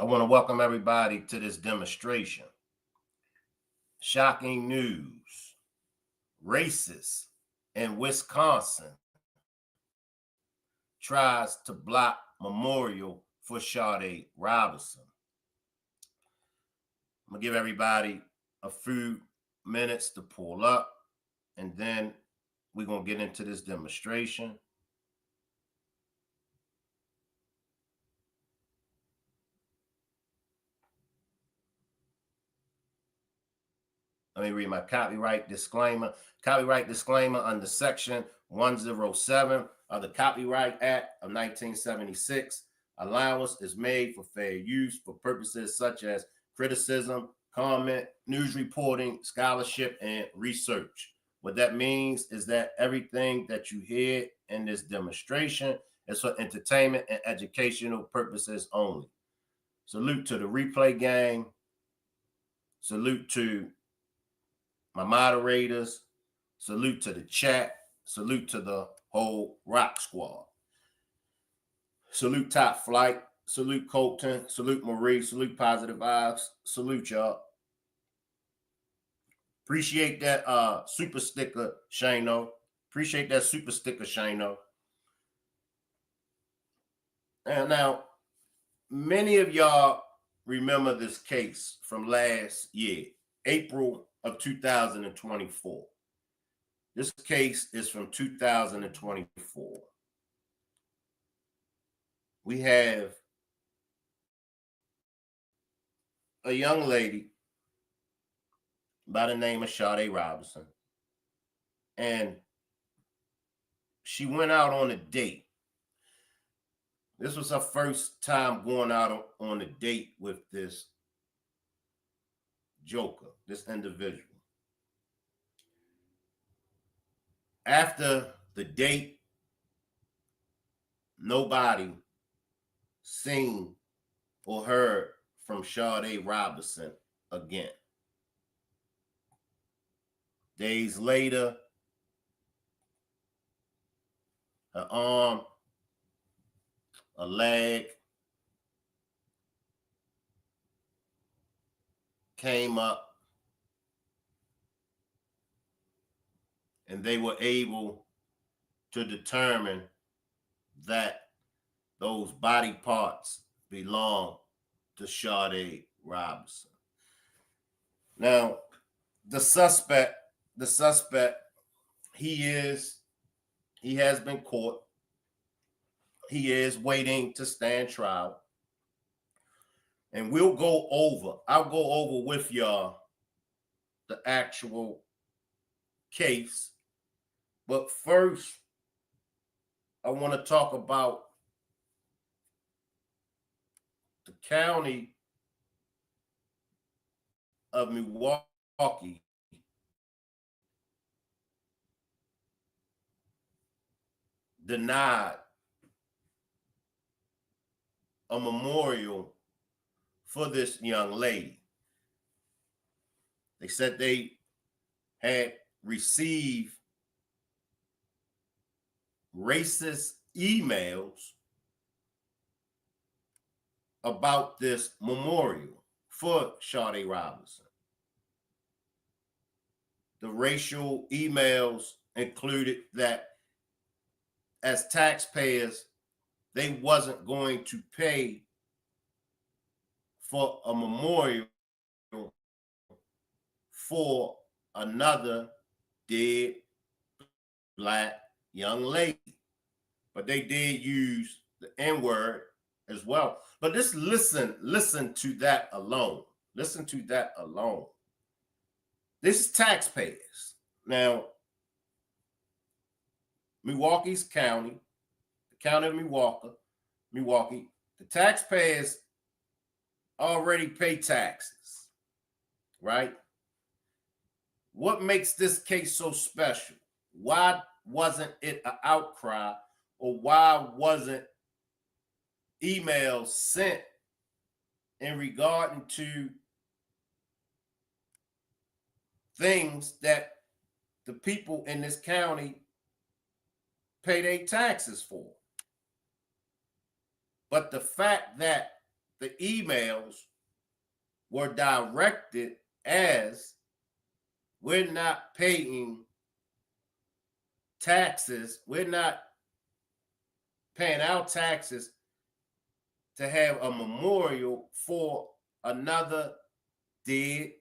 I want to welcome everybody to this demonstration. Shocking news. Racist in Wisconsin tries to block memorial for Sade Robinson. I'm going to give everybody a few minutes to pull up, and then we're going to get into this demonstration. Let me read my copyright disclaimer. Copyright disclaimer under Section 107 of the Copyright Act of 1976. Allowance is made for fair use for purposes such as criticism, comment, news reporting, scholarship, and research. What that means is that everything that you hear in this demonstration is for entertainment and educational purposes only. Salute to the replay gang. Salute to my moderators, salute to the chat, salute to the whole Rock Squad. Salute Top Flight, salute Colton, salute Marie, salute Positive Vibes, salute y'all. Appreciate that super sticker, Shano. Appreciate that super sticker, Shano. And now, many of y'all remember this case from last year, April of 2024. This case is from 2024. We have a young lady by the name of Sade Robinson, and she went out on a date. This was her first time going out on a date with this joker, this individual. After the date, nobody seen or heard from Sade Robinson again. Days later, her arm, a leg came up, and they were able to determine that those body parts belong to Sade Robinson. Now, the suspect, he has been caught. He is waiting to stand trial. And I'll go over with y'all the actual case. But first, I want to talk about the county of Milwaukee denied a memorial for this young lady. They said they had received racist emails about this memorial for Sade Robinson. The racial emails included that as taxpayers, they wasn't going to pay for a memorial for another dead Black young lady. But they did use the N-word as well. But just listen to that alone. Listen to that alone. This is taxpayers. Now, Milwaukee's county, the county of Milwaukee, the taxpayers already pay taxes, right? What makes this case so special? Why wasn't it an outcry, or why wasn't emails sent in regarding to things that the people in this county pay their taxes for? But the fact that the emails were directed as we're not paying taxes, we're not paying our taxes to have a memorial for another dead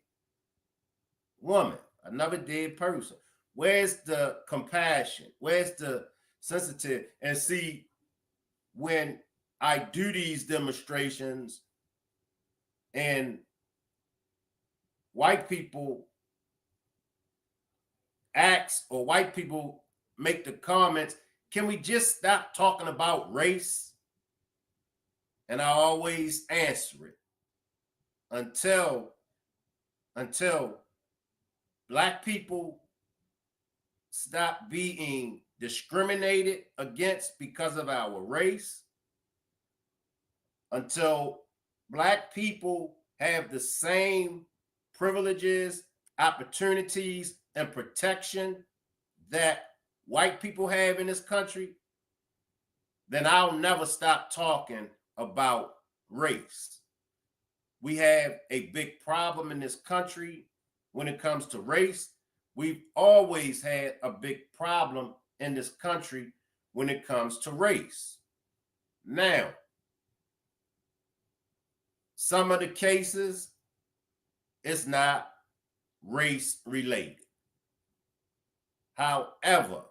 woman, another dead person. Where's the compassion? Where's the sensitive? And see, when I do these demonstrations and white people ask or white people make the comments, can we just stop talking about race? And I always answer it until Black people stop being discriminated against because of our race, until Black people have the same privileges, opportunities, and protection that white people have in this country, then I'll never stop talking about race. We have a big problem in this country when it comes to race. We've always had a big problem in this country when it comes to race. Now, some of the cases, it's not race related. However,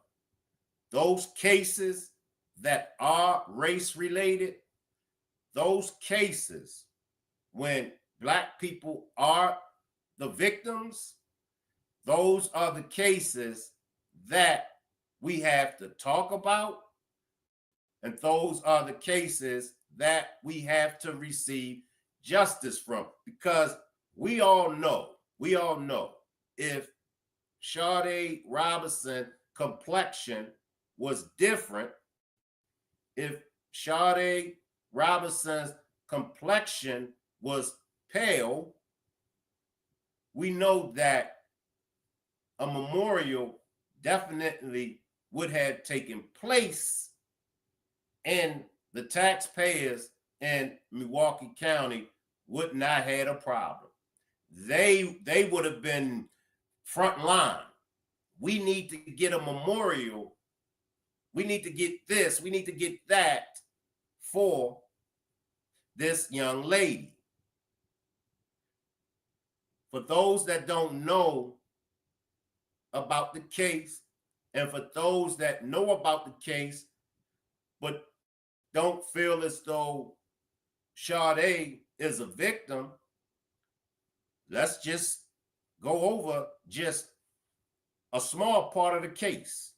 those cases that are race related, those cases when Black people are the victims, those are the cases that we have to talk about, and those are the cases that we have to receive justice from, because we all know if Sade Robinson complexion was different, if Sade Robinson's complexion was pale, we know that a memorial definitely would have taken place, and the taxpayers in Milwaukee County would not have had a problem. They would have been front line. We need to get a memorial. We need to get this. We need to get that for this young lady. For those that don't know about the case, and for those that know about the case but don't feel as though Sade is a victim, let's just go over just a small part of the case.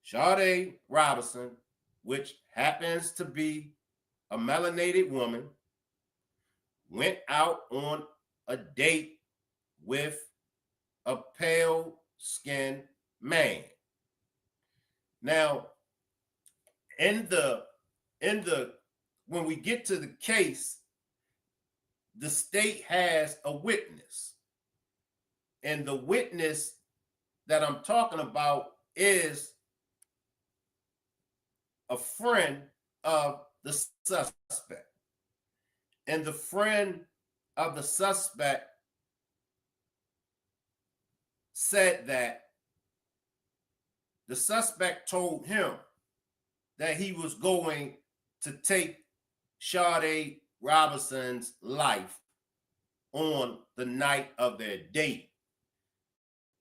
Sade Robinson, which happens to be a melanated woman, went out on a date with a pale-skinned man. Now, when we get to the case, the state has a witness. And the witness that I'm talking about is a friend of the suspect. And the friend of the suspect said that the suspect told him that he was going to take Sade Robinson's life on the night of their date.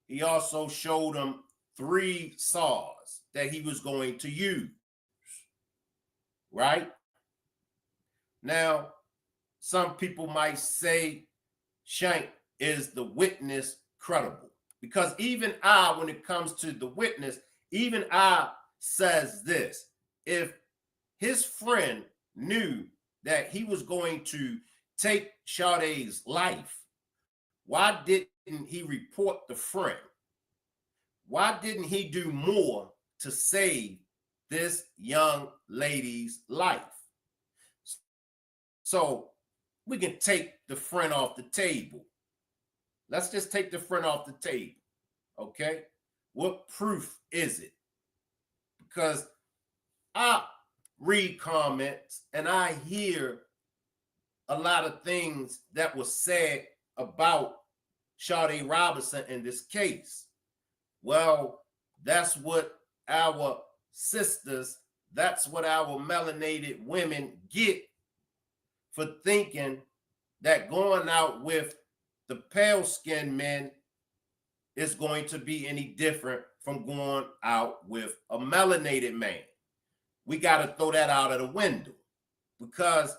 He also showed him 3 saws that he was going to use, right? Now, some people might say, Shank, is the witness credible? Because even I, when it comes to the witness, even I says this: if his friend knew that he was going to take Sade's life, why didn't he report the friend? Why didn't he do more to save this young lady's life? So we can take the friend off the table. Let's just take the friend off the table, okay? What proof is it? Because I read comments and I hear a lot of things that was said about Sade Robinson in this case. Well, that's what our sisters, that's what our melanated women get for thinking that going out with the pale-skinned men is going to be any different from going out with a melanated man. We got to throw that out of the window, because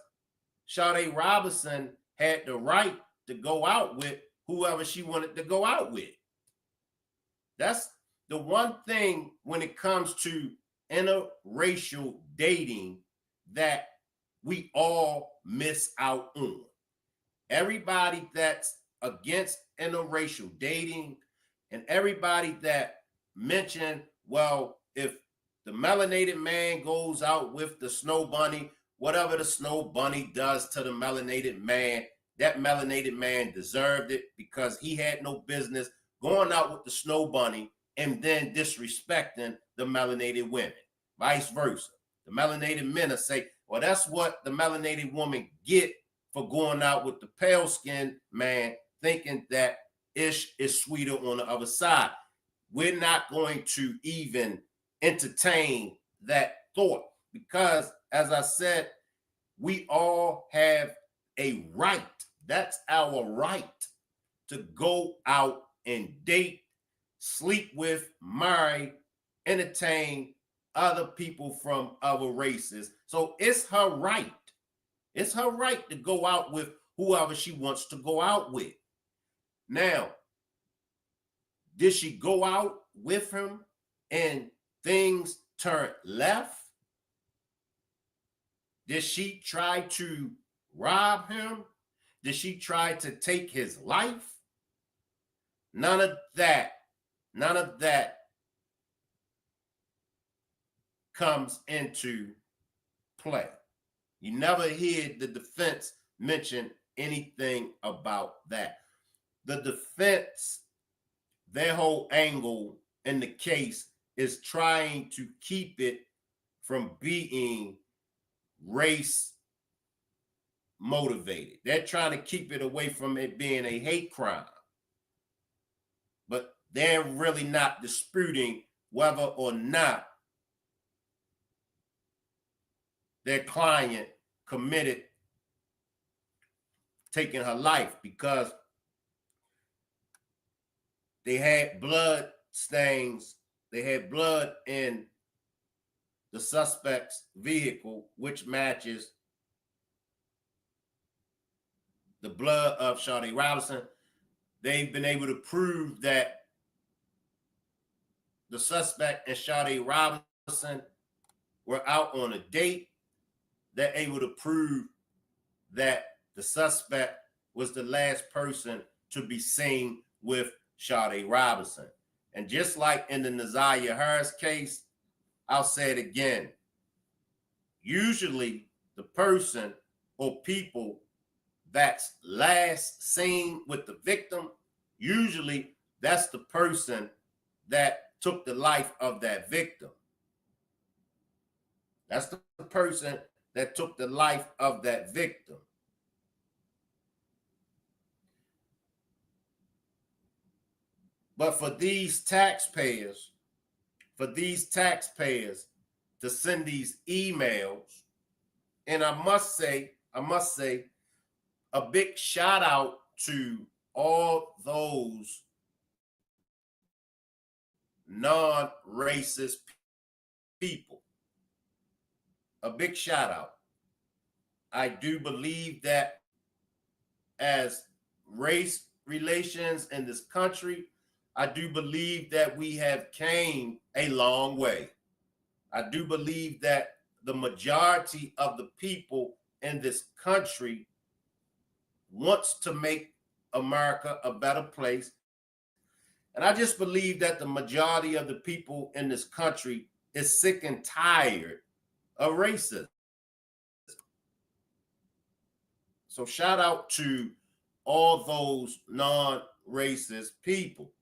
Sade Robinson had the right to go out with whoever she wanted to go out with. That's the one thing when it comes to interracial dating that we all miss out on. Everybody that's against interracial dating and everybody that mentioned, well, if the melanated man goes out with the snow bunny, whatever the snow bunny does to the melanated man, that melanated man deserved it, because he had no business going out with the snow bunny and then disrespecting the melanated women. Vice versa. The melanated men will say, well, that's what the melanated woman get for going out with the pale-skinned man, thinking that ish is sweeter on the other side. We're not going to even entertain that thought, because, as I said, we all have a right. That's our right to go out and date, sleep with, marry, entertain other people from other races. So it's her right. It's her right to go out with whoever she wants to go out with. Now, did she go out with him and things turned left? Did she try to rob him? Did she try to take his life? None of that comes into play. You never hear the defense mention anything about that. The defense, their whole angle in the case is trying to keep it from being race motivated. They're trying to keep it away from it being a hate crime. But they're really not disputing whether or not their client committed taking her life, because they had blood stains. They had blood in the suspect's vehicle, which matches the blood of Sade Robinson. They've been able to prove that the suspect and Sade Robinson were out on a date. They're able to prove that the suspect was the last person to be seen with Sade Robinson. And just like in the Nazaria Harris case, I'll say it again. Usually the person or people that's last seen with the victim, usually that's the person that took the life of that victim. That's the person that took the life of that victim. But for these taxpayers to send these emails, and I must say, a big shout out to all those non-racist people. A big shout out. I do believe that as race relations in this country, I do believe that we have came a long way. I do believe that the majority of the people in this country wants to make America a better place. And I just believe that the majority of the people in this country is sick and tired of racism. So shout out to all those non-racist people.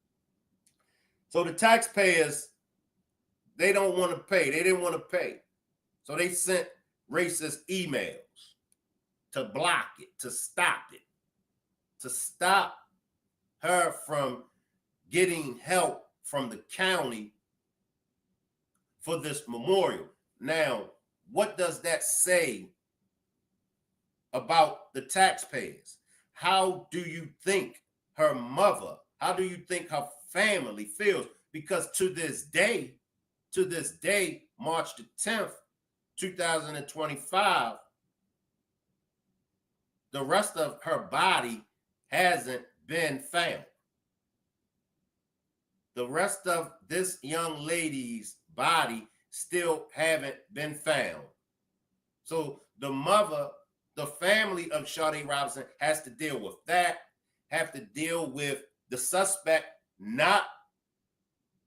So the taxpayers, they don't want to pay. They didn't want to pay. So they sent racist emails to block it, to stop her from getting help from the county for this memorial. Now, what does that say about the taxpayers? How do you think her mother, how do you think her family feels? Because to this day, March the 10th, 2025, the rest of her body hasn't been found. The rest of this young lady's body still haven't been found. So the mother, the family of Sade Robinson has to deal with that, have to deal with the suspect not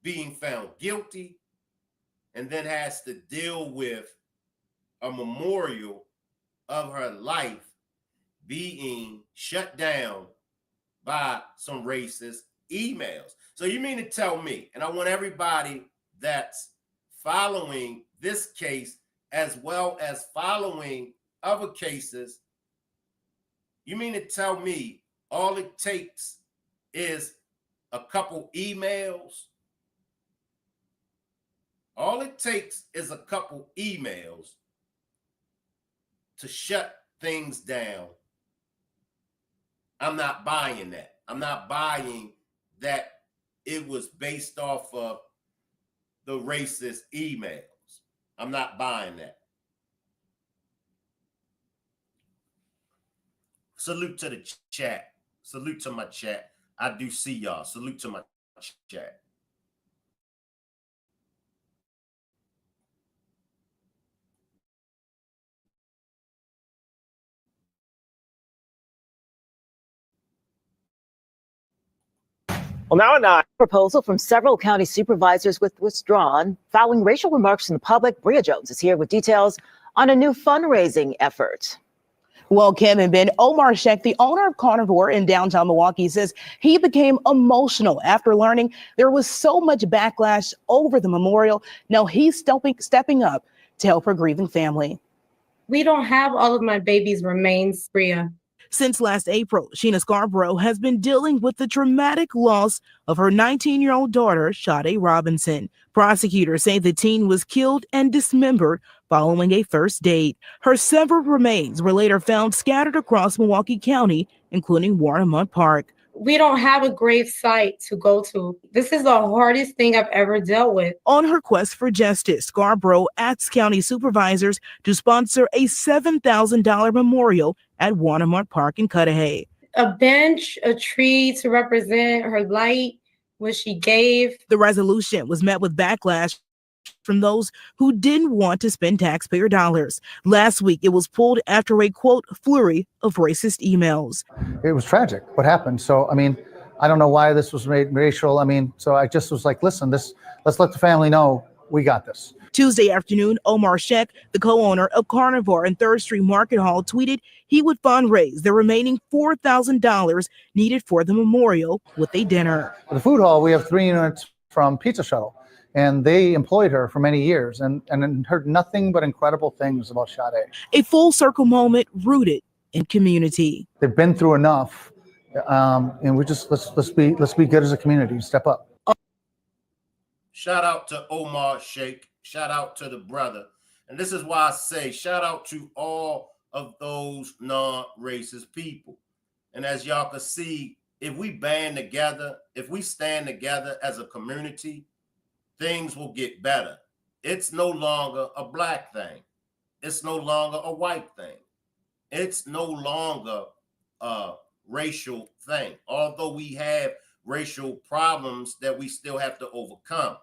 being found guilty, and then has to deal with a memorial of her life being shut down by some racist emails. So you mean to tell me, and I want everybody that's following this case as well as following other cases, you mean to tell me all it takes is a couple emails? All it takes is a couple emails to shut things down. I'm not buying that. I'm not buying that it was based off of the racist emails. I'm not buying that. Salute to the chat. Salute to my chat. I do see y'all. Salute to my chat. Well, now a proposal from several county supervisors withdrawn following racial remarks from the public. Bria Jones is here with details on a new fundraising effort. Well, Kim and Ben, Omar Sheikh, the owner of Carnivore in downtown Milwaukee, says he became emotional after learning there was so much backlash over the memorial. Now he's stepping up to help her grieving family. We don't have all of my baby's remains, Bria. Since last April, Sheena Scarborough has been dealing with the traumatic loss of her 19-year-old daughter, Sade Robinson. Prosecutors say the teen was killed and dismembered following a first date. Her severed remains were later found scattered across Milwaukee County, including Warnemont Park. We don't have a grave site to go to. This is the hardest thing I've ever dealt with. On her quest for justice, Scarborough asks county supervisors to sponsor a $7,000 memorial at Warnemont Park in Cudahy. A bench, a tree to represent her light, what she gave. The resolution was met with backlash from those who didn't want to spend taxpayer dollars. Last week, it was pulled after a, quote, flurry of racist emails. It was tragic what happened. So, I mean, I don't know why this was made racial. I mean, so I just was like, listen, let's let the family know we got this. Tuesday afternoon, Omar Sheikh, the co-owner of Carnivore and 3rd Street Market Hall, tweeted he would fundraise the remaining $4,000 needed for the memorial with a dinner. For the food hall, we have 3 units from Pizza Shuttle, and they employed her for many years and heard nothing but incredible things about Sade. A full circle moment rooted in community. They've been through enough, and we just let's be good as a community and step up. Shout out to Omar Sheikh. Shout out to the brother. And this is why I say shout out to all of those non-racist people. And as y'all can see, if we band together, if we stand together as a community, things will get better. It's no longer a black thing. It's no longer a white thing. It's no longer a racial thing. Although we have racial problems that we still have to overcome.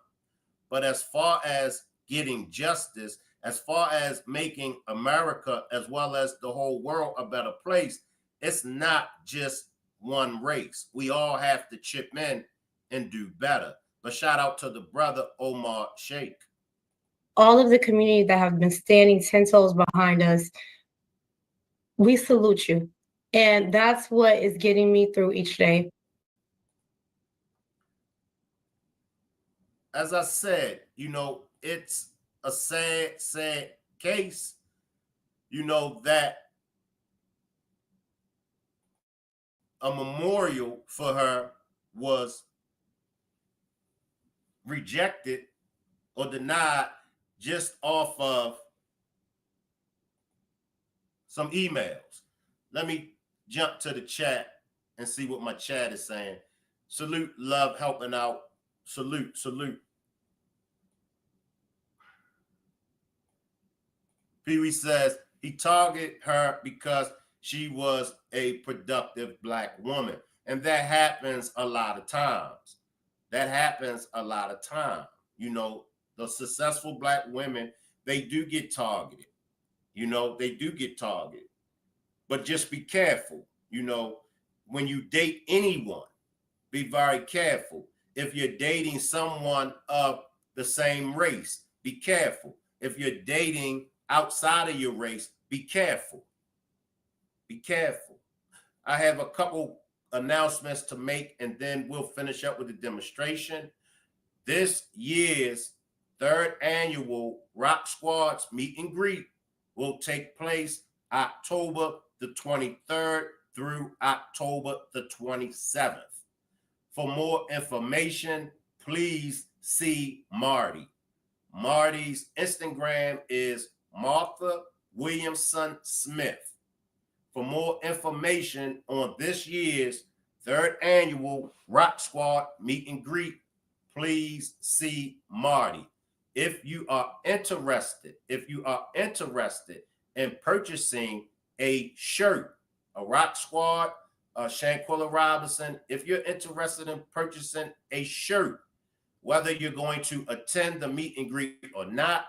But as far as getting justice, as far as making America as well as the whole world a better place, it's not just one race. We all have to chip in and do better. But shout out to the brother Omar Sheikh. All of the community that have been standing 10 toes behind us, we salute you. And that's what is getting me through each day. As I said, you know, it's a sad case, you know, that a memorial for her was rejected or denied just off of some emails. Let me jump to the chat and see what my chat is saying. Salute, love, helping out. Salute, salute. Pee Wee says he targeted her because she was a productive Black woman. And that happens a lot of times. That happens a lot of time. You know, the successful Black women, they do get targeted. You know, they do get targeted. But just be careful. You know, when you date anyone, be very careful. If you're dating someone of the same race, be careful. If you're dating outside of your race, be careful. Be careful. I have a couple announcements to make, and then we'll finish up with the demonstration. This year's 3rd annual Rock Squads meet and greet will take place October the 23rd through October the 27th. For more information, please see Marty. Marty's Instagram is Martha Williamson Smith. For more information on this year's 3rd annual Rock Squad meet and greet, please see Marty. If you are interested in purchasing a shirt, a Rock Squad, Shanquilla Robinson, if you're interested in purchasing a shirt, whether you're going to attend the meet and greet or not,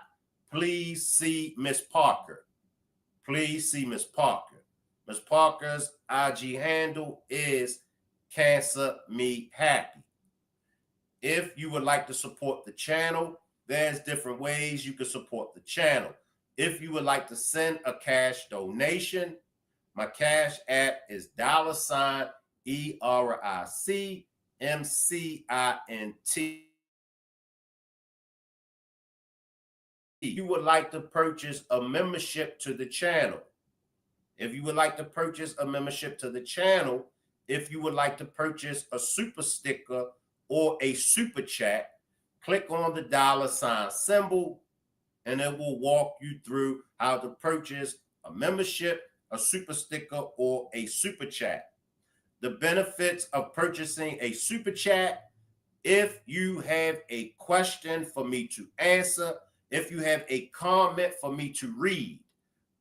please see Miss Parker. Please see Miss Parker. Miss Parker's IG handle is Cancer Me Happy. If you would like to support the channel, there's different ways you can support the channel. If you would like to send a cash donation, my cash app is $ERICMCINT. You would like to purchase a membership to the channel. If you would like to purchase a membership to the channel, if you would like to purchase a super sticker or a super chat, click on the $ symbol and it will walk you through how to purchase a membership, a super sticker, or a super chat. The benefits of purchasing a super chat: if you have a question for me to answer, if you have a comment for me to read,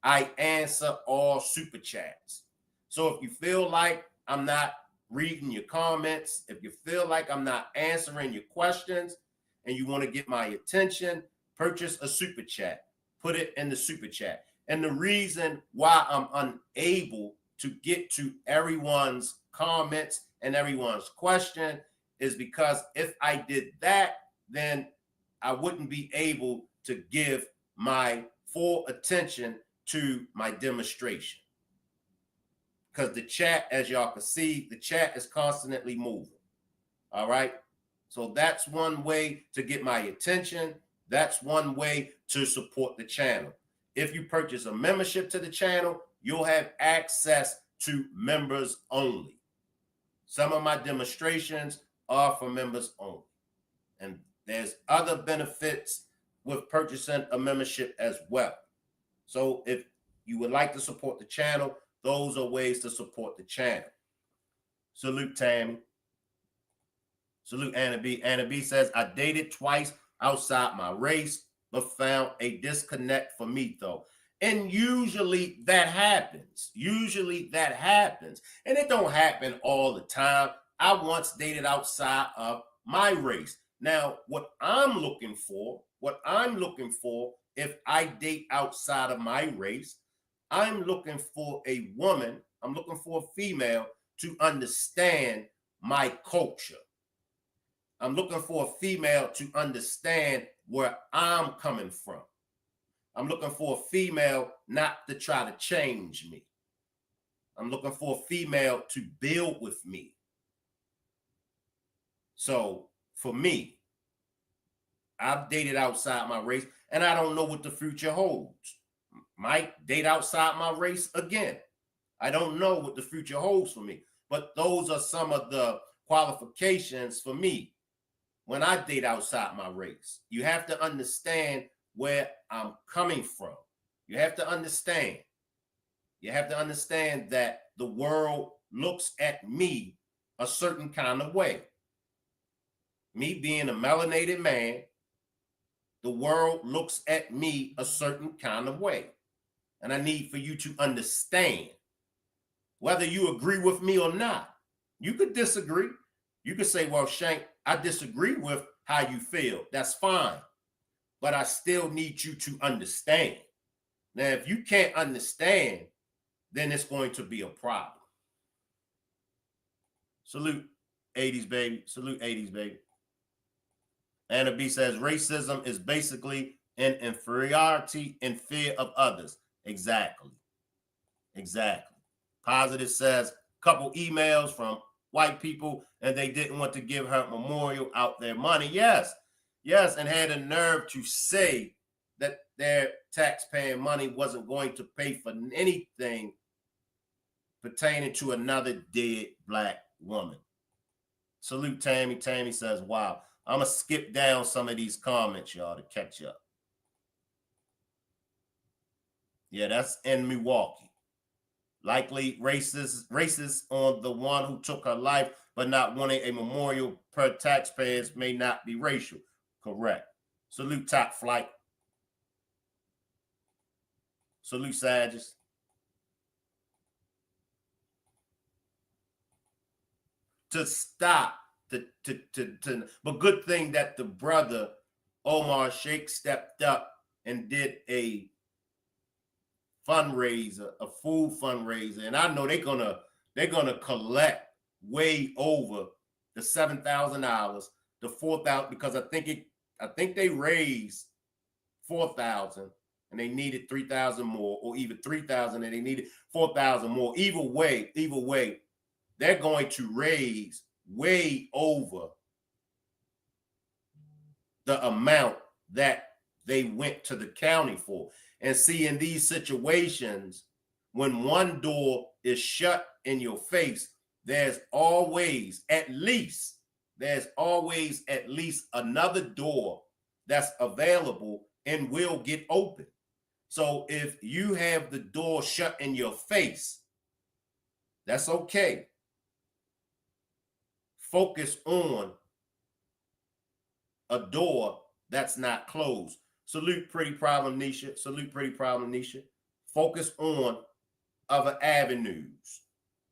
I answer all super chats. So if you feel like I'm not reading your comments, if you feel like I'm not answering your questions and you want to get my attention, purchase a super chat, put it in the super chat. And the reason why I'm unable to get to everyone's comments and everyone's question is because if I did that, then I wouldn't be able to give my full attention to my demonstration. Because the chat, as y'all can see, the chat is constantly moving. All right. So that's one way to get my attention. That's one way to support the channel. If you purchase a membership to the channel, you'll have access to members only. Some of my demonstrations are for members only. And there's other benefits with purchasing a membership as well. So if you would like to support the channel, those are ways to support the channel. Salute Tammy. Salute Anna B. Anna B says, I dated twice outside my race, but found a disconnect for me though. And usually that happens. Usually that happens. And it don't happen all the time. I once dated outside of my race. Now, what I'm looking for, if I date outside of my race, I'm looking for a woman, I'm looking for a female to understand my culture. I'm looking for a female to understand where I'm coming from. I'm looking for a female not to try to change me. I'm looking for a female to build with me. So for me, I've dated outside my race and I don't know what the future holds. might date outside my race again. I don't know what the future holds for me, but those are some of the qualifications for me when I date outside my race. You have to understand where I'm coming from. You have to understand. You have to understand that the world looks at me a certain kind of way. Me being a melanated man, the world looks at me a certain kind of way. And I need for you to understand, whether you agree with me or not. You could disagree. You could say, well, Shank, I disagree with how you feel. That's fine. But I still need you to understand. Now, if you can't understand, then it's going to be a problem. Salute 80s, baby. Salute 80s, baby. Anna B says, racism is basically an inferiority and fear of others. Exactly. Exactly. Positive says, couple emails from white people and they didn't want to give her memorial out their money. Yes. Yes. And had a nerve to say that their taxpaying money wasn't going to pay for anything pertaining to another dead black woman. Salute Tammy. Tammy says, wow. I'm going to skip down some of these comments, y'all, to catch up. Yeah, that's in Milwaukee. Likely racist on the one who took her life, but not wanting a memorial per taxpayers may not be racial. Correct. Salute Top Flight. Salute Sages. To stop, but good thing that the brother Omar Sheikh stepped up and did a fundraiser, a food fundraiser, and I know they're gonna collect way over the $7,000, the $4,000, because I think they raised $4,000 and they needed $3,000 more, or even $3,000 and they needed $4,000 more. Either way, they're going to raise way over the amount that they went to the county for. And see, in these situations, when one door is shut in your face, there's always at least another door that's available and will get open. So if you have the door shut in your face, that's okay. Focus on a door that's not closed. Salute Pretty Problem Nisha. Salute Pretty Problem Nisha. Focus on other avenues.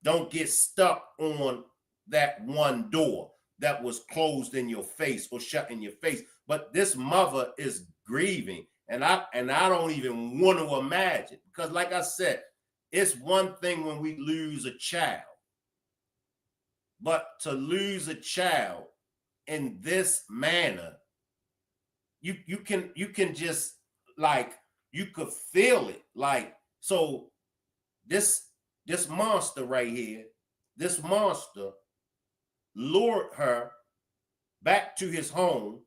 Don't get stuck on that one door that was closed in your face or shut in your face. But this mother is grieving, and I don't even want to imagine, because like I said, it's one thing when we lose a child, but to lose a child in this manner, you can just, like, you could feel it. Like, so this monster right here, this monster lured her back to his home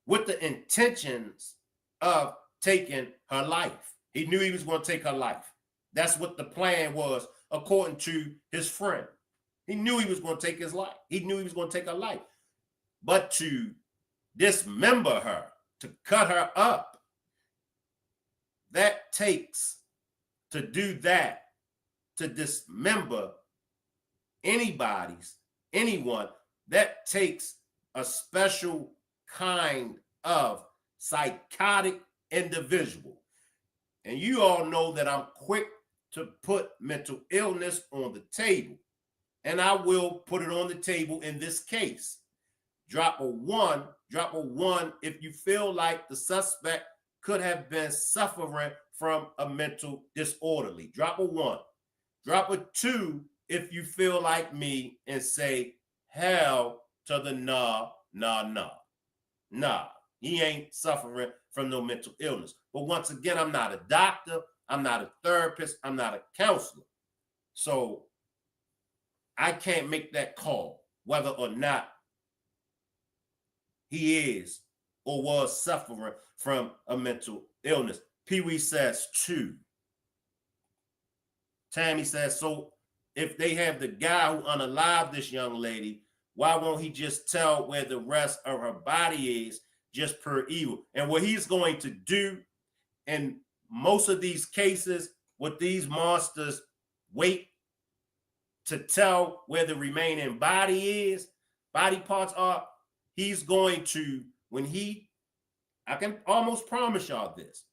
with the intentions of taking her life. He knew he was going to take her life. That's what the plan was, according to his friend. He knew he was going to take his life. He knew he was going to take her life. But to dismember her, to cut her up, that takes, to do that, to dismember anyone, that takes a special kind of psychotic individual. And you all know that I'm quick to put mental illness on the table, and I will put it on the table in this case. Drop a one if you feel like the suspect could have been suffering from a mental disorderly. Drop a 1. Drop a 2 if you feel like me and say, hell to the nah. He ain't suffering from no mental illness. But once again, I'm not a doctor. I'm not a therapist. I'm not a counselor. So I can't make that call whether or not he is or was suffering from a mental illness. Pee Wee says 2. Tammy says, so if they have the guy who unalived this young lady, why won't he just tell where the rest of her body is, just per evil? And what he's going to do in most of these cases, what these monsters wait to tell where the remaining body parts are, he's going to, I can almost promise y'all this,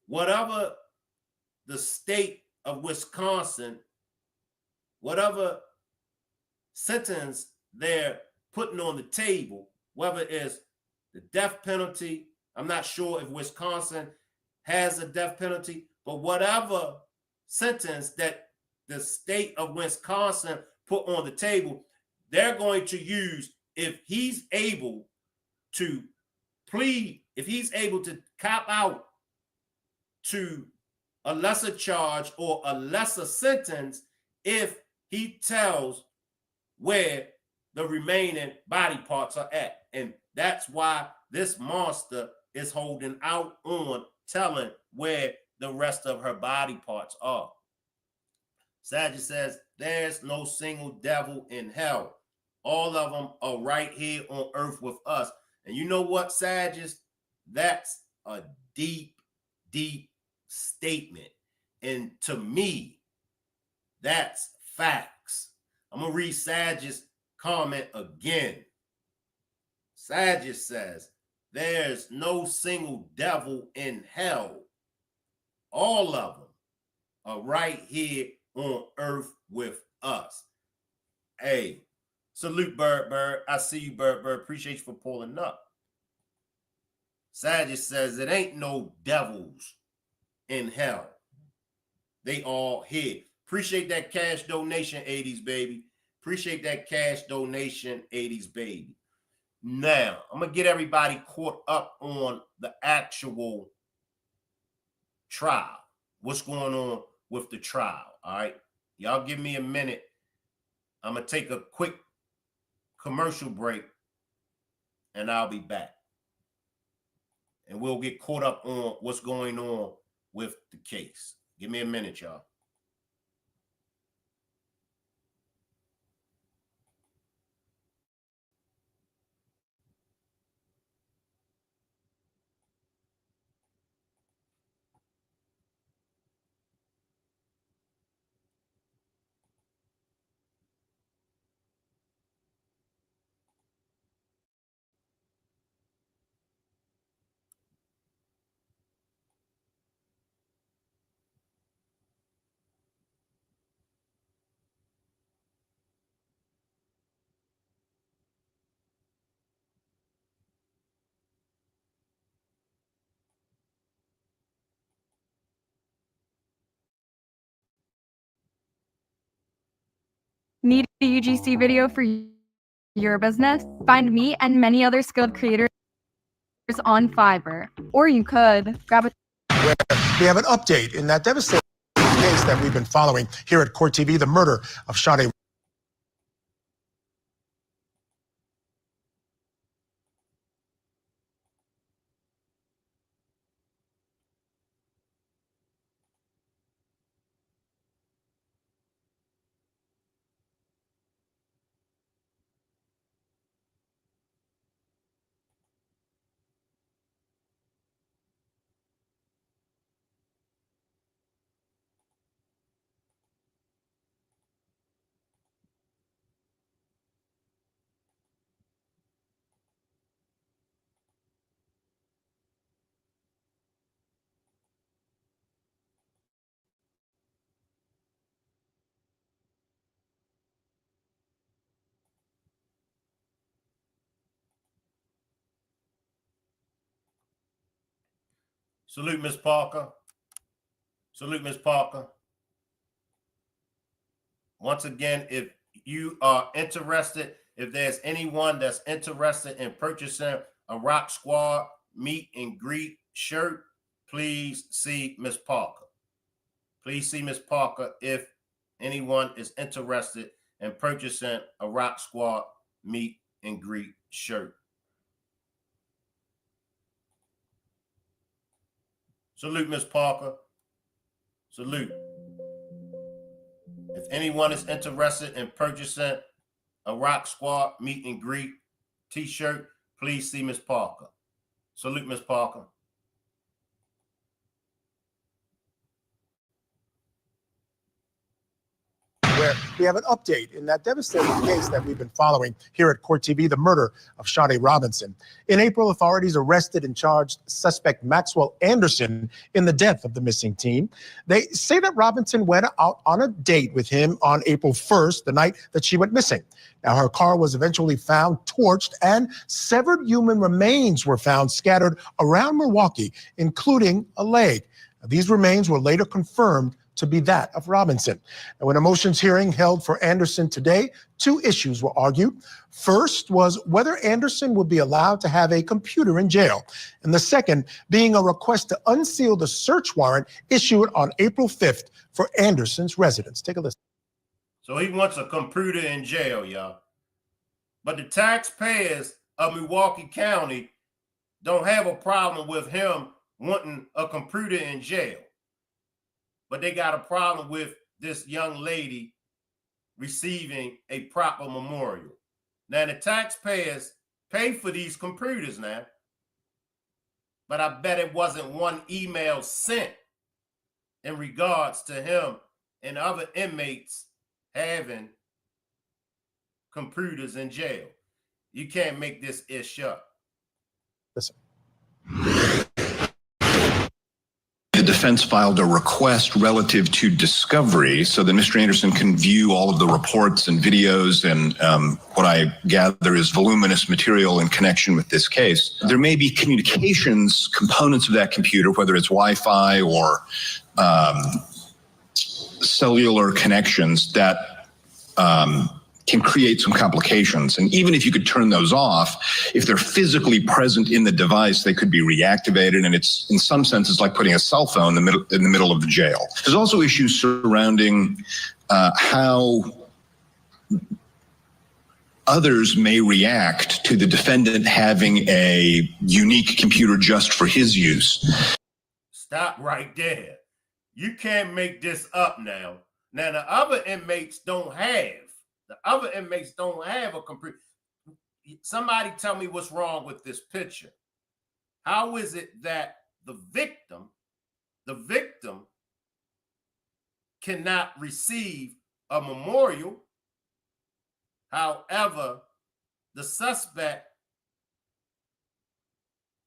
whatever the state of Wisconsin, whatever sentence they're putting on the table, whether it's the death penalty, I'm not sure if Wisconsin has a death penalty, but whatever sentence that the state of Wisconsin put on the table, they're going to use if he's able to plead, if he's able to cop out to a lesser charge or a lesser sentence if he tells where the remaining body parts are at. And that's why this monster is holding out on telling where the rest of her body parts are. Sade says, there's no single devil in hell. All of them are right here on earth with us. And you know what, Sade? That's a deep, deep statement. And to me, that's facts. I'm going to read Sage's comment again. Sage says, there's no single devil in hell. All of them are right here on earth with us. Hey, salute, Bird. I see you, Bird. Appreciate you for pulling up. Sage says, it ain't no devils in hell. They all here. Appreciate that cash donation, 80s baby. Appreciate that cash donation, 80s baby. Now, I'm going to get everybody caught up on the actual trial. What's going on with the trial, all right? Y'all give me a minute. I'm going to take a quick commercial break, and I'll be back. And we'll get caught up on what's going on with the case. Give me a minute, y'all. Need a UGC video for your business? Find me and many other skilled creators on Fiverr. Or you could grab a We have an update in that devastating case that we've been following here at Court TV, the murder of Sade. Salute, Miss Parker. Salute, Miss Parker. Once again, if you are interested, if there's anyone that's interested in purchasing a Rock Squad meet and greet shirt, please see Miss Parker. Please see Miss Parker if anyone is interested in purchasing a Rock Squad meet and greet shirt. Salute, Ms. Parker. Salute. If anyone is interested in purchasing a Rock Squad meet and greet t-shirt, please see Ms. Parker. Salute, Ms. Parker. Where we have an update in that devastating case that we've been following here at Court TV, the murder of Sade Robinson. In April, authorities arrested and charged suspect Maxwell Anderson in the death of the missing teen. They say that Robinson went out on a date with him on April 1st, the night that she went missing. Now, her car was eventually found torched, and severed human remains were found scattered around Milwaukee, including a leg. Now, these remains were later confirmed to be that of Robinson. And when a motions hearing held for Anderson today, two issues were argued. First was whether Anderson would be allowed to have a computer in jail. And the second being a request to unseal the search warrant issued on April 5th for Anderson's residence. Take a listen. So he wants a computer in jail, y'all. But the taxpayers of Milwaukee County don't have a problem with him wanting a computer in jail. But they got a problem with this young lady receiving a proper memorial. Now, the taxpayers pay for these computers now, but I bet it wasn't one email sent in regards to him and other inmates having computers in jail. You can't make this ish up. Listen. The defense filed a request relative to discovery so that Mr. Anderson can view all of the reports and videos and what I gather is voluminous material in connection with this case. There may be communications components of that computer, whether it's Wi-Fi or cellular connections that can create some complications. And even if you could turn those off, if they're physically present in the device, they could be reactivated. And it's, in some senses, like putting a cell phone in the middle of the jail. There's also issues surrounding how others may react to the defendant having a unique computer just for his use. Stop right there. You can't make this up now. Now, the other inmates don't have a computer. Somebody tell me what's wrong with this picture. How is it that the victim cannot receive a memorial? However, the suspect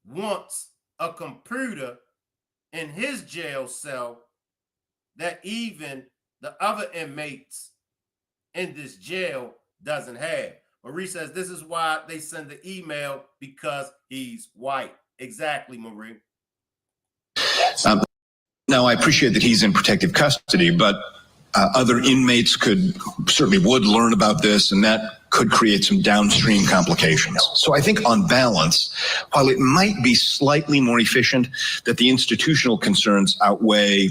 wants a computer in his jail cell that even the other inmates in this jail doesn't have. Marie says this is why they send the email, because he's white. Exactly, Marie. Now, I appreciate that he's in protective custody, but other inmates certainly would learn about this, and that could create some downstream complications. So I think on balance, while it might be slightly more efficient, that the institutional concerns outweigh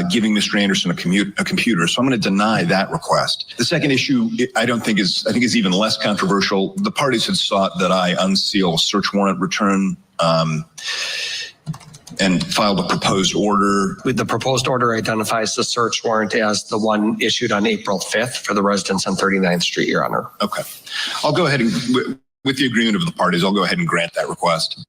giving Mr. Anderson a computer. So I'm going to deny that request. The second issue, I think is even less controversial. The parties had sought that I unseal search warrant return and filed a proposed order. The proposed order identifies the search warrant as the one issued on April 5th for the residence on 39th Street, Your Honor. Okay. I'll go ahead and, with the agreement of the parties, I'll go ahead and grant that request.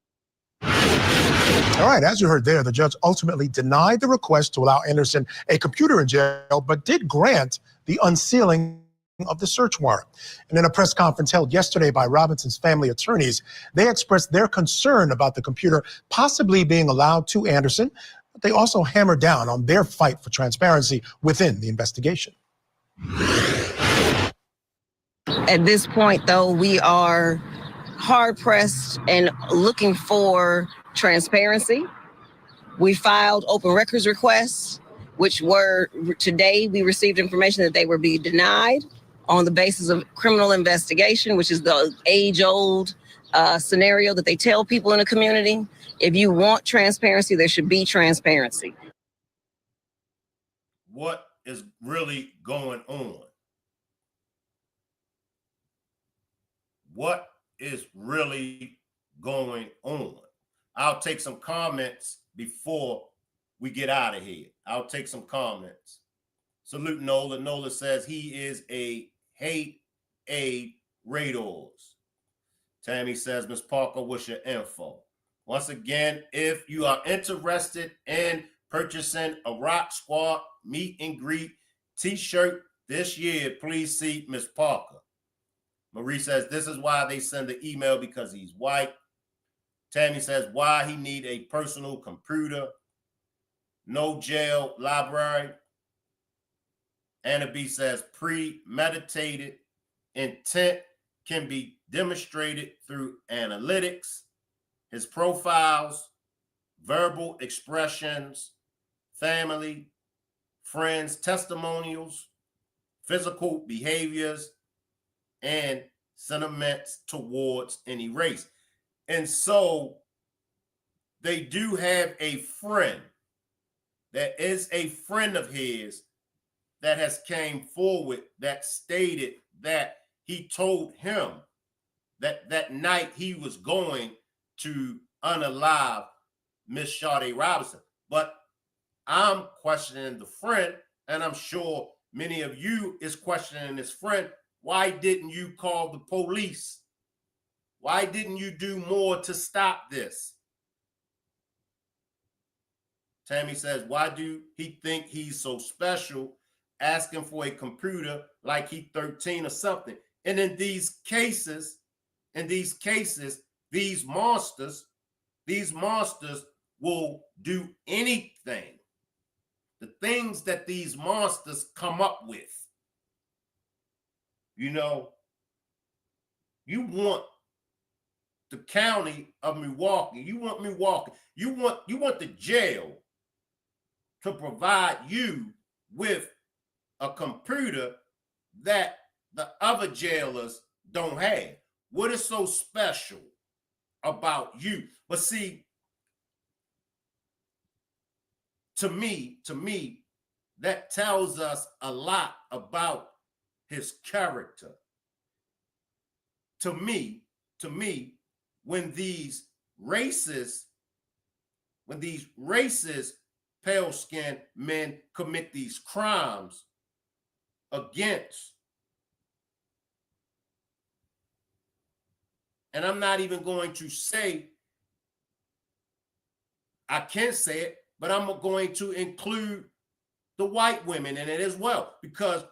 All right, as you heard there, the judge ultimately denied the request to allow Anderson a computer in jail, but did grant the unsealing of the search warrant. And in a press conference held yesterday by Robinson's family attorneys, they expressed their concern about the computer possibly being allowed to Anderson, but they also hammered down on their fight for transparency within the investigation. At this point, though, we are hard-pressed and looking for transparency. We filed open records requests, which were, today we received information that they were being denied on the basis of criminal investigation, which is the age-old scenario that they tell people in the community. If you want transparency, there should be transparency. What is really going on? What is really going on? I'll take some comments before we get out of here. I'll take some comments. Salute Nola. Nola says he is a hate aid radars. Tammy says, Ms. Parker, what's your info? Once again, if you are interested in purchasing a Rock Squad meet and greet t-shirt this year, please see Ms. Parker. Marie says, this is why they send the email, because he's white. Tammy says, why he need a personal computer. No jail library. Anna B says, premeditated intent can be demonstrated through analytics, his profiles, verbal expressions, family, friends, testimonials, physical behaviors, and sentiments towards any race. And so they do have a friend that is a friend of his that has came forward that stated that he told him that that night he was going to unalive Miss Sade Robinson. But I'm questioning the friend, and I'm sure many of you is questioning this friend. Why didn't you call the police? Why didn't you do more to stop this? Tammy says, why do he think he's so special, asking for a computer like he's 13 or something? And in these cases, these monsters will do anything. The things that these monsters come up with. You know, you want the county of Milwaukee, you want the jail to provide you with a computer that the other jailers don't have. What is so special about you? But see, to me, that tells us a lot about his character. To me, when these racist, pale-skinned men commit these crimes against, and I'm not even going to say, I can't say it, but I'm going to include the white women in it as well. Because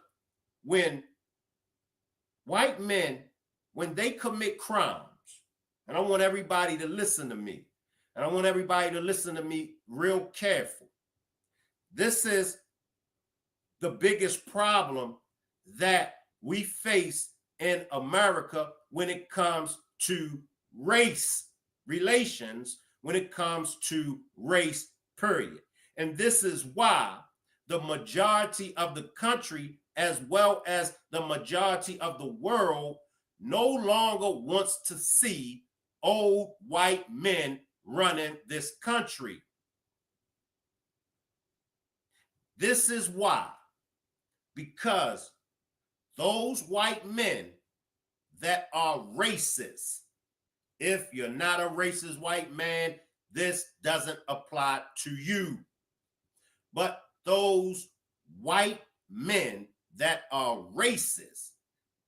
when white men, when they commit crimes, and I want everybody to listen to me, and I want everybody to listen to me real careful. This is the biggest problem that we face in America when it comes to race relations, when it comes to race, period. And this is why the majority of the country, as well as the majority of the world, no longer wants to see old white men running this country. This is why, because those white men that are racist, if you're not a racist white man, this doesn't apply to you. But those white men that are racist,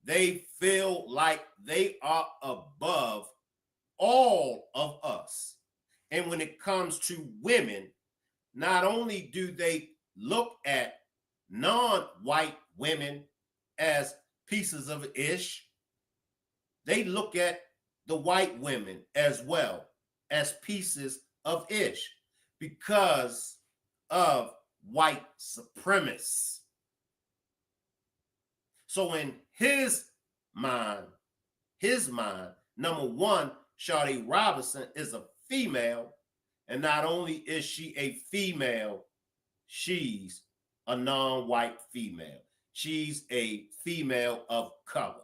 they feel like they are above all of us. And when it comes to women, not only do they look at non-white women as pieces of ish, they look at the white women as well as pieces of ish because of white supremacists. So in his mind, number one, Sade Robinson is a female, and not only is she a female, she's a non-white female. She's a female of color.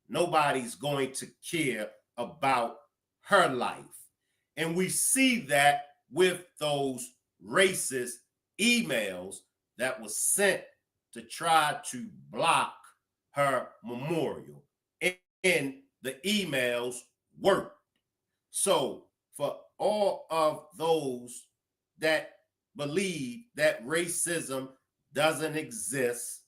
Nobody's going to care about her life. And we see that with those racist emails that was sent to try to block her memorial. And the emails worked. So for all of those that believe that racism doesn't exist.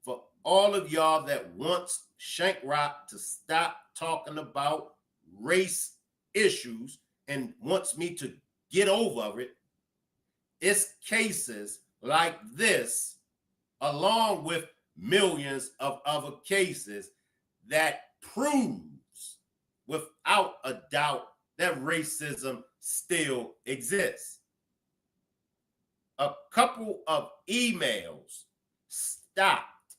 For all of y'all that wants Shank Rock to stop talking about race issues and wants me to get over it, it's cases like this, along with millions of other cases, that proves without a doubt that racism still exists. A couple of emails stopped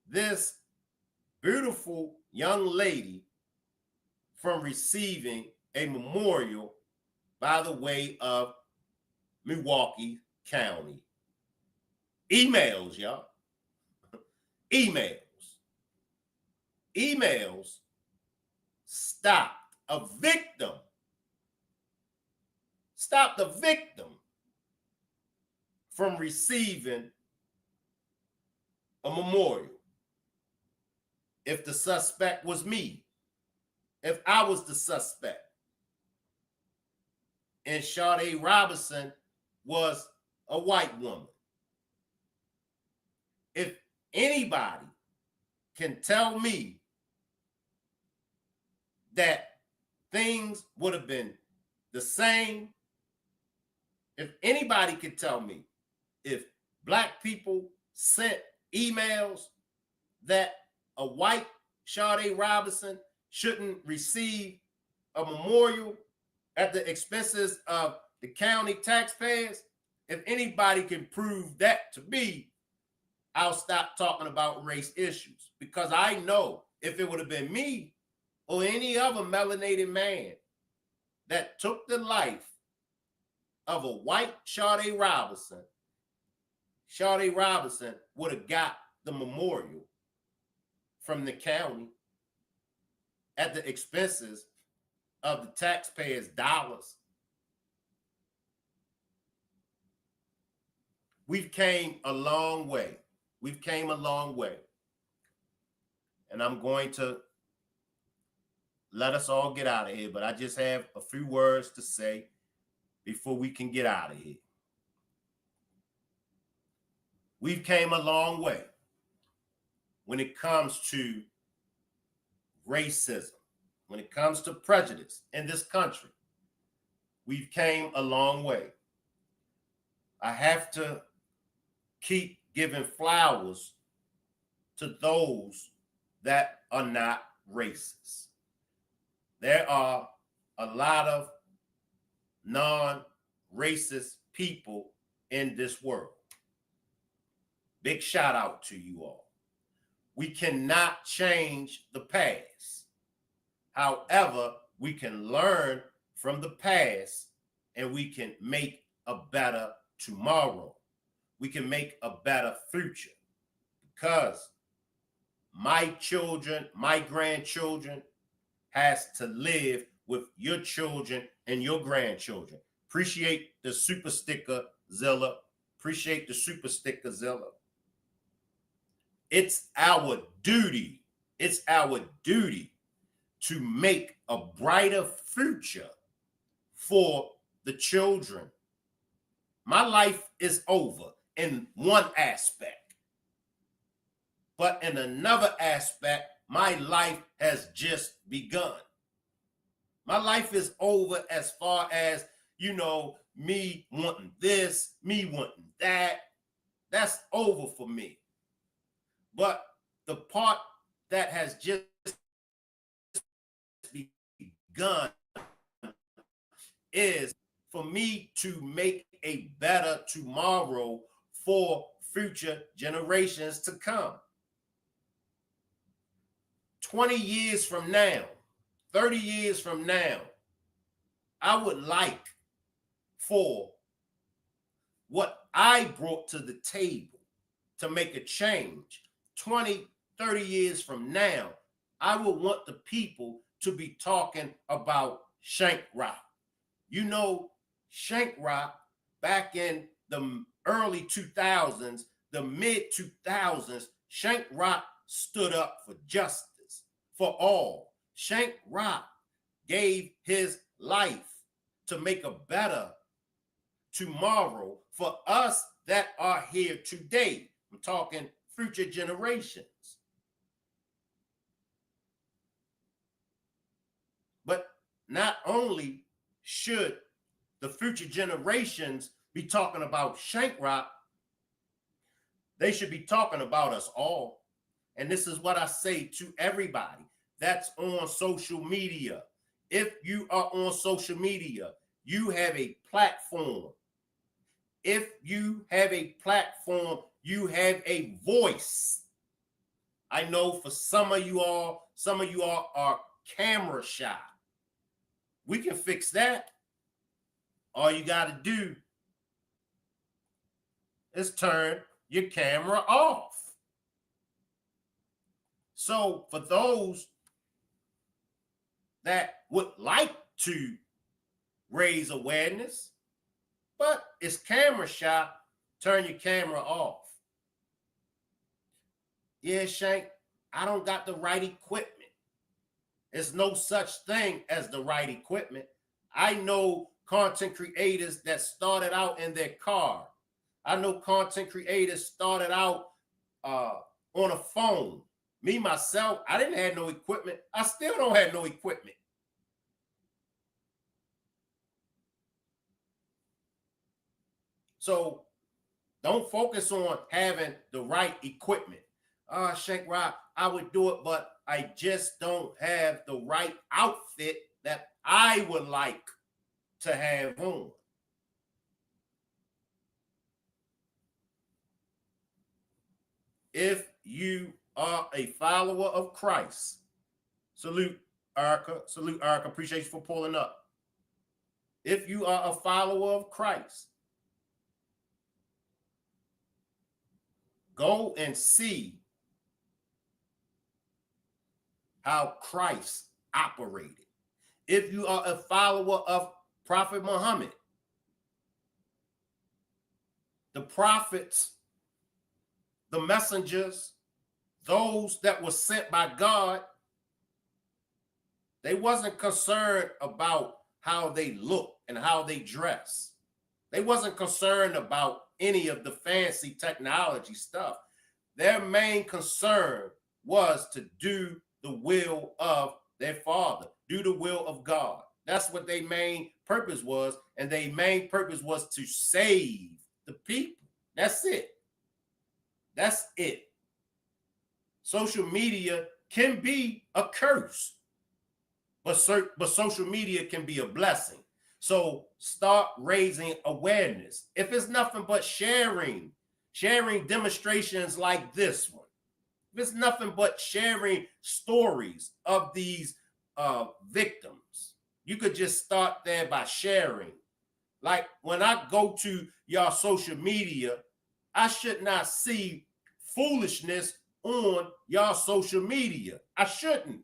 this beautiful young lady from receiving a memorial by the way of Milwaukee County. Emails, y'all. Emails. Emails stopped a victim. Stopped a victim from receiving a memorial. If the suspect was me, if I was the suspect, and Sade Robinson was a white woman, if anybody can tell me that things would have been the same, if anybody could tell me if Black people sent emails that a white Sade Robinson shouldn't receive a memorial at the expenses of the county taxpayers, if anybody can prove that to me, I'll stop talking about race issues. Because I know if it would have been me or any other melanated man that took the life of a white Sade Robinson would have got the memorial from the county at the expenses of the taxpayers' dollars. We've came a long way. We've came a long way. And I'm going to let us all get out of here, but I just have a few words to say before we can get out of here. We've came a long way when it comes to racism, when it comes to prejudice in this country. We've came a long way. I have to keep giving flowers to those that are not racist. There are a lot of non-racist people in this world. Big shout out to you all. We cannot change the past. However, we can learn from the past and we can make a better tomorrow. We can make a better future, because my children, my grandchildren has to live with your children and your grandchildren. Appreciate the super sticker, Zilla. Appreciate the super sticker, Zilla. It's our duty. It's our duty to make a brighter future for the children. My life is over in one aspect, but in another aspect, my life has just begun. My life is over as far as, you know, me wanting this, me wanting that. That's over for me. But the part that has just begun is for me to make a better tomorrow for future generations to come. 20 years from now, 30 years from now, I would like for what I brought to the table to make a change. 20, 30 years from now, I would want the people to be talking about Shank Rock. You know, Shank Rock back in the early 2000s, the mid 2000s, Shank Rock stood up for justice for all. Shank Rock gave his life to make a better tomorrow for us that are here today. I'm talking future generations. But not only should the future generations be talking about Shankrok, they should be talking about us all. And this is what I say to everybody that's on social media. If you are on social media, you have a platform. If you have a platform, you have a voice. I know for some of you all are camera shy. We can fix that. All you got to do is turn your camera off. So for those that would like to raise awareness, but it's camera shy, turn your camera off. Yeah, Shank, I don't got the right equipment. There's no such thing as the right equipment. I know content creators that started out in their car. I know content creators started out on a phone. Me, myself, I didn't have no equipment. I still don't have no equipment. So don't focus on having the right equipment. Shankrok, I would do it, but I just don't have the right outfit that I would like to have on. If you are a follower of Christ, salute Erica. Salute Erica. Appreciate you for pulling up. If you are a follower of Christ, go and see how Christ operated. If you are a follower of Prophet Muhammad, the prophets, the messengers, those that were sent by God, they wasn't concerned about how they look and how they dress. They wasn't concerned about any of the fancy technology stuff. Their main concern was to do the will of their Father, do the will of God. That's what their main purpose was, and their main purpose was to save the people. That's it. That's it. Social media can be a curse, but social media can be a blessing. So start raising awareness. If it's nothing but sharing demonstrations like this one, if it's nothing but sharing stories of these victims, you could just start there by sharing. Like when I go to y'all social media, I should not see foolishness on y'all social media. I shouldn't.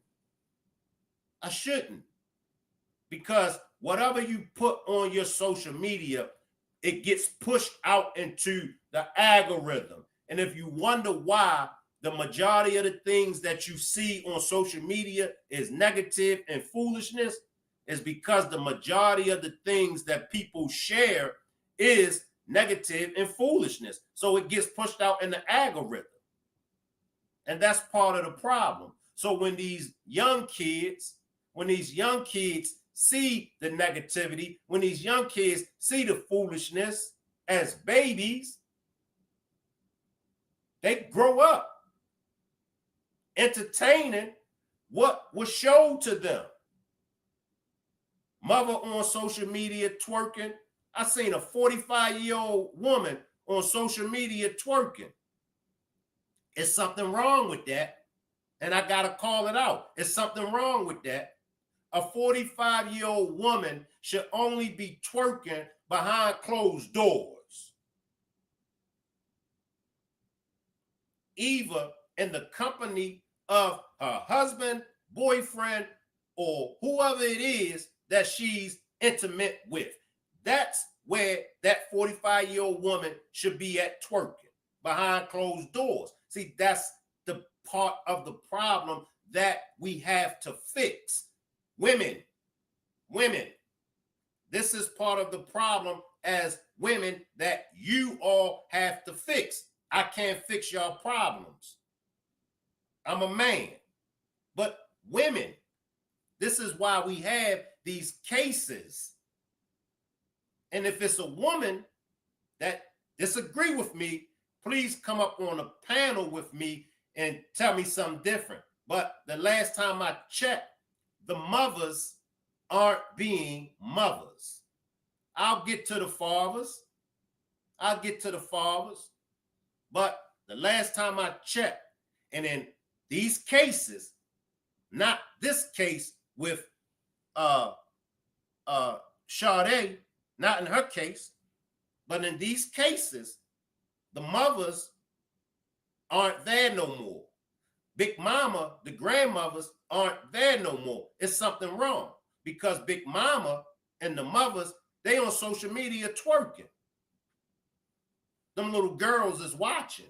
Because whatever you put on your social media, it gets pushed out into the algorithm. And if you wonder why the majority of the things that you see on social media is negative and foolishness, is because the majority of the things that people share is negative and foolishness. So it gets pushed out in the algorithm. And that's part of the problem. So when these young kids see the negativity, when these young kids see the foolishness as babies, they grow up entertaining what was shown to them. Mother on social media twerking. I seen a 45-year-old woman on social media twerking. It's something wrong with that. And I got to call it out. It's something wrong with that. A 45-year-old woman should only be twerking behind closed doors, either in the company of her husband, boyfriend, or whoever it is that she's intimate with. That's where that 45-year-old woman should be at, twerking behind closed doors. See, that's the part of the problem that we have to fix. Women, this is part of the problem as women that you all have to fix. I can't fix y'all problems. I'm a man. But women, this is why we have these cases. And if it's a woman that disagree with me, please come up on a panel with me and tell me something different. But the last time I checked, the mothers aren't being mothers. I'll get to the fathers. But the last time I checked, and in these cases, not this case with Sade, not in her case, but in these cases, the mothers aren't there no more. Big Mama, the grandmothers aren't there no more. It's something wrong because Big Mama and the mothers, they on social media twerking. Them little girls is watching.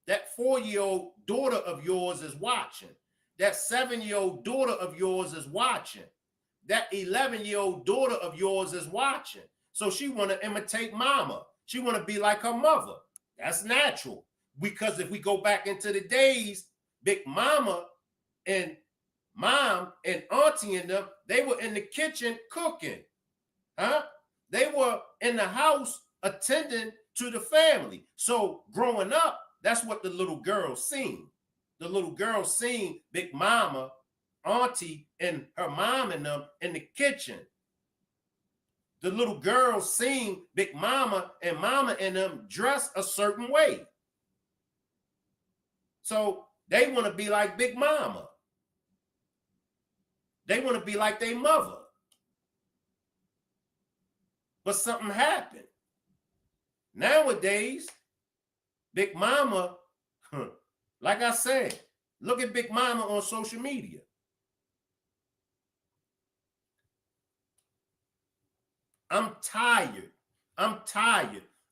That 4-year-old daughter of yours is watching. That 7-year-old daughter of yours is watching. That 11-year-old daughter of yours is watching. So she want to imitate Mama. She want to be like her mother. That's natural. Because if we go back into the days, Big Mama and Mom and Auntie and them, they were in the kitchen cooking. They were in the house attending to the family. So growing up, that's what the little girls seen. The little girls seen Big Mama, Auntie, and her mom and them in the kitchen. The little girls seen Big Mama and them dress a certain way. So they want to be like Big Mama. They want to be like their mother. But something happened. Nowadays, Big Mama, like I said, look at Big Mama on social media. I'm tired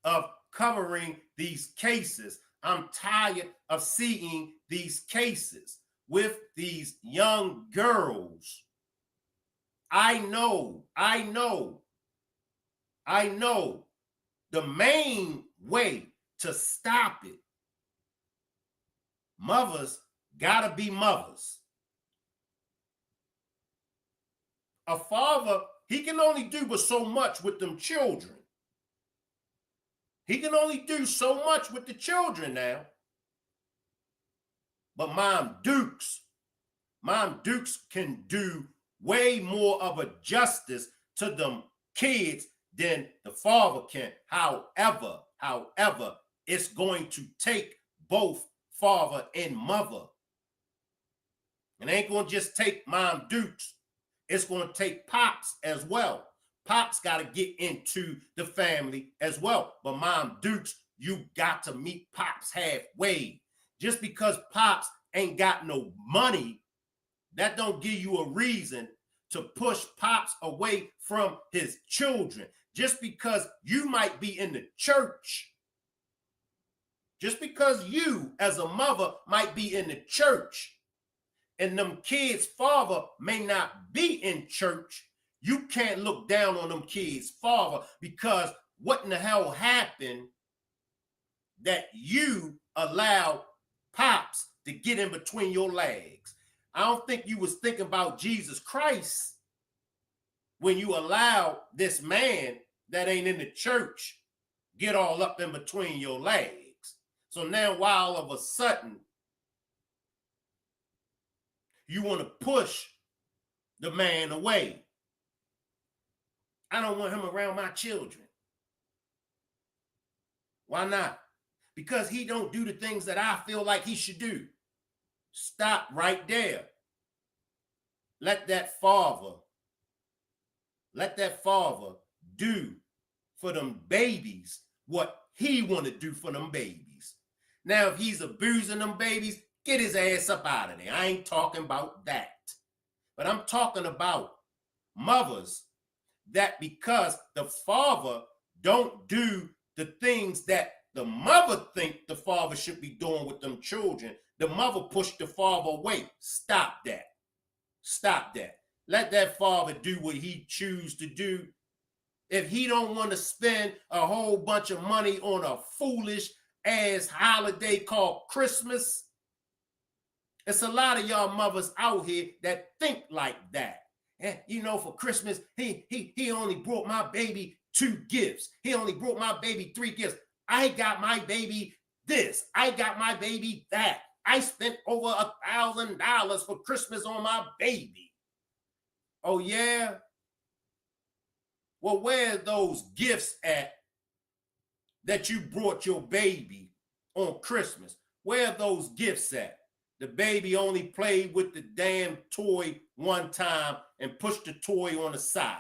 of covering these cases. I'm tired of seeing these cases with these young girls. I know the main way to stop it, mothers gotta be mothers. A father, he can only do but so much with them children. He can only do so much with the children now. But Mom Dukes can do way more of a justice to them kids than the father can. However, it's going to take both father and mother. And it ain't going to just take Mom Dukes. It's going to take Pops as well. Pops got to get into the family as well. But Mom Dukes, you got to meet Pops halfway. Just because Pops ain't got no money, that don't give you a reason to push Pops away from his children. Just because you might be in the church, just because you as a mother might be in the church and them kids' father may not be in church, you can't look down on them kids' father because what in the hell happened that you allowed Pops to get in between your legs? I don't think you was thinking about Jesus Christ when you allowed this man that ain't in the church get all up in between your legs. So now why all of a sudden you want to push the man away? I don't want him around my children. Why not? Because he don't do the things that I feel like he should do. Stop right there. Let that father do for them babies what he want to do for them babies. Now, if he's abusing them babies, get his ass up out of there. I ain't talking about that. But I'm talking about mothers that because the father don't do the things that the mother think the father should be doing with them children, the mother pushed the father away. Stop that. Stop that. Let that father do what he choose to do. if he don't want to spend a whole bunch of money on a foolish ass holiday called Christmas? It's a lot of y'all mothers out here that think like that. And you know, for Christmas, he only brought my baby 2 gifts. He only brought my baby 3 gifts. I got my baby this. I got my baby that. I spent over $1,000 for Christmas on my baby. Oh yeah? Well, where are those gifts at that you brought your baby on Christmas? Where are those gifts at? The baby only played with the damn toy one time and pushed the toy on the side.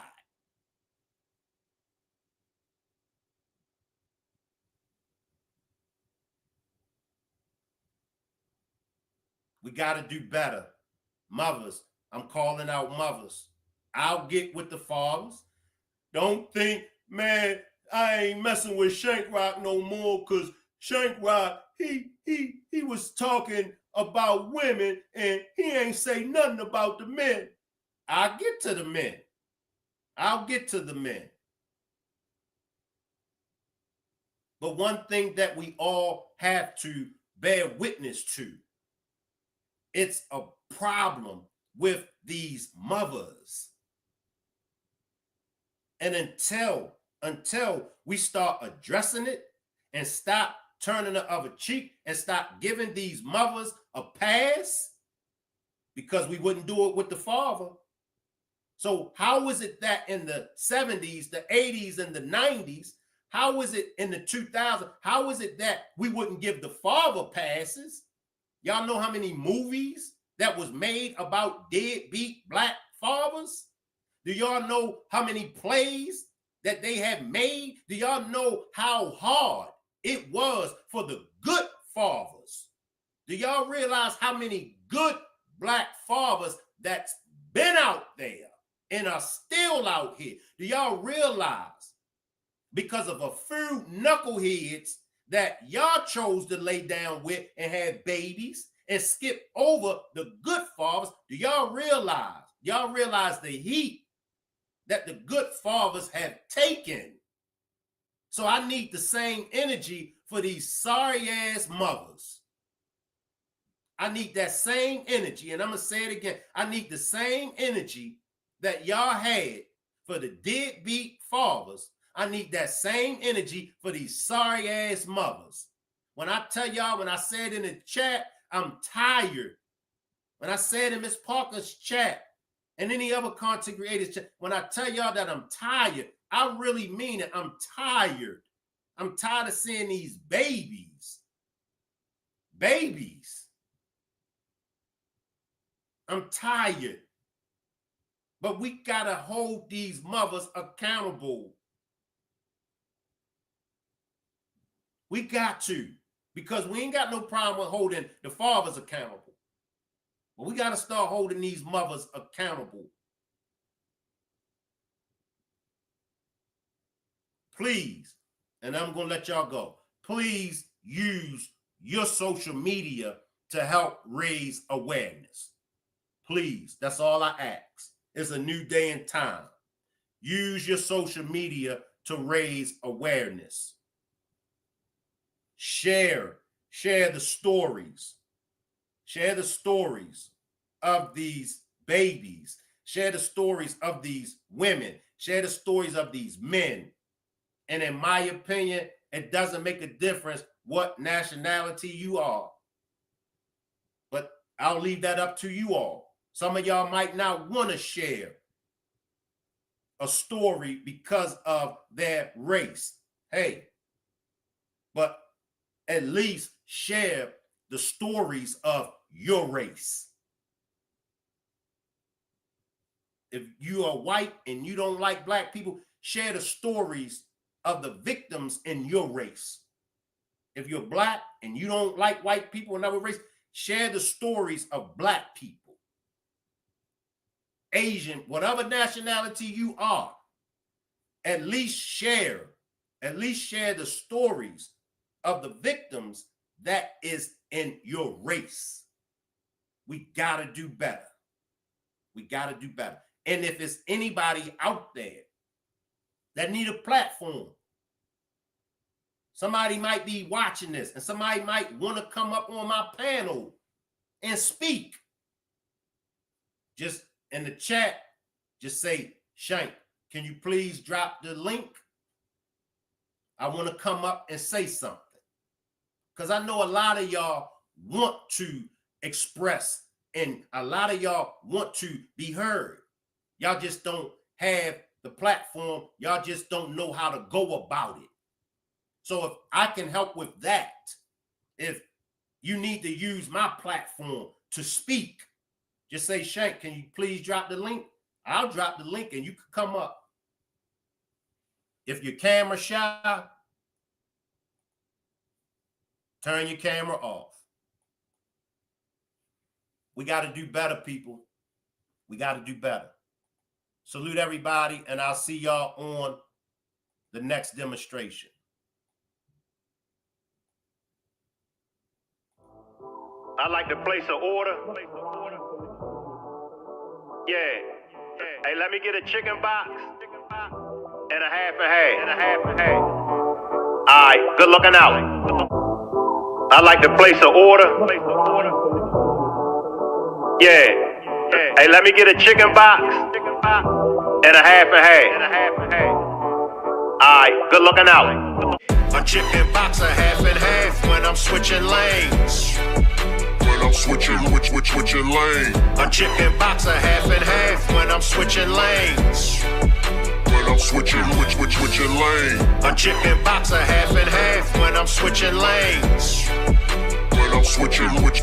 We got to do better. Mothers, I'm calling out mothers. I'll get with the fathers. Don't think, man, I ain't messing with Shank Rock no more because Shank Rock, he was talking about women and he ain't say nothing about the men. I'll get to the men. I'll get to the men. But one thing that we all have to bear witness to, it's a problem with these mothers. And until we start addressing it and stop turning the other cheek and stop giving these mothers a pass, because we wouldn't do it with the father. So how is it that in the 70s, the 80s, and the 90s, how is it in the 2000s, how is it that we wouldn't give the father passes? Y'all know how many movies that was made about deadbeat black fathers? Do y'all know how many plays that they have made? Do y'all know how hard it was for the good fathers? Do y'all realize how many good black fathers that's been out there and are still out here? Do y'all realize because of a few knuckleheads that y'all chose to lay down with and have babies and skip over the good fathers? Do y'all realize? Y'all realize the heat that the good fathers have taken? So I need the same energy for these sorry ass mothers. I need that same energy, and I'm gonna say it again. I need the same energy that y'all had for the deadbeat fathers. I need that same energy for these sorry ass mothers. When I tell y'all, when I said in the chat, I'm tired. When I said in Miss Parker's chat and any other content creators chat, when I tell y'all that I'm tired, I really mean it. I'm tired. I'm tired of seeing these babies. Babies. I'm tired. But we got to hold these mothers accountable. We got to, because we ain't got no problem with holding the fathers accountable. But we got to start holding these mothers accountable. Please, and I'm going to let y'all go. Please use your social media to help raise awareness. Please, that's all I ask. It's a new day and time. Use your social media to raise awareness. Share the stories. Share the stories of these babies. Share the stories of these women. Share the stories of these men. And in my opinion, it doesn't make a difference what nationality you are. But I'll leave that up to you all. Some of y'all might not want to share a story because of their race. Hey, but at least share the stories of your race. If you are white and you don't like black people, share the stories of the victims in your race. If you're black and you don't like white people in other race, share the stories of black people. Asian, whatever nationality you are, at least share the stories of the victims that is in your race. We got to do better. We got to do better. And if it's anybody out there that need a platform. Somebody might be watching this and somebody might want to come up on my panel and speak. Just in the chat, just say, Shank, can you please drop the link? I want to come up and say something. Because I know a lot of y'all want to express and a lot of y'all want to be heard. Y'all just don't have the platform. Y'all just don't know how to go about it. So if I can help with that, if you need to use my platform to speak, just say, Shank, can you please drop the link? I'll drop the link and you can come up. If you're camera shy, turn your camera off. We got to do better, people. We got to do better. Salute everybody, and I'll see y'all on the next demonstration. I'd like to place an order. Yeah. Hey, let me get a chicken box and a half and half. All right, good looking out. I'd like to place an order. Yeah. Hey, let me get a chicken box and a half and half. All right, good looking out. A chicken box, a half and half when I'm switching lanes. I'm switching lanes. A chicken box, a half and half when I'm switching lanes. When I'm switching lanes. A chicken box, a half and half when I'm switching lanes. When I'm switching lanes.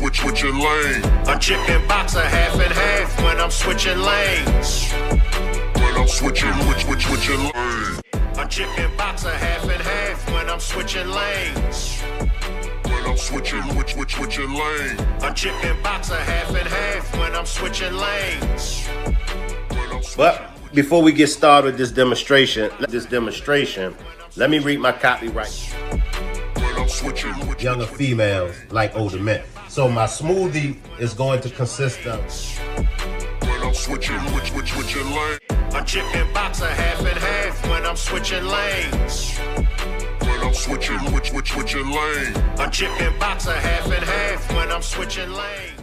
A chicken box, a half and half when I'm switching lanes. When I'm switching lanes. A chicken box, a half and half when I'm switching lanes. I'm switching lanes. A chicken box, a half and half when I'm switching lanes. But before we get started with this demonstration, let me read my copyright. Younger females like older men. So my smoothie is going to consist of I'm switching lanes. A chicken box, a half and half when I'm switching lanes. I'm switching lanes. A chicken box, a half and half when I'm switching lanes.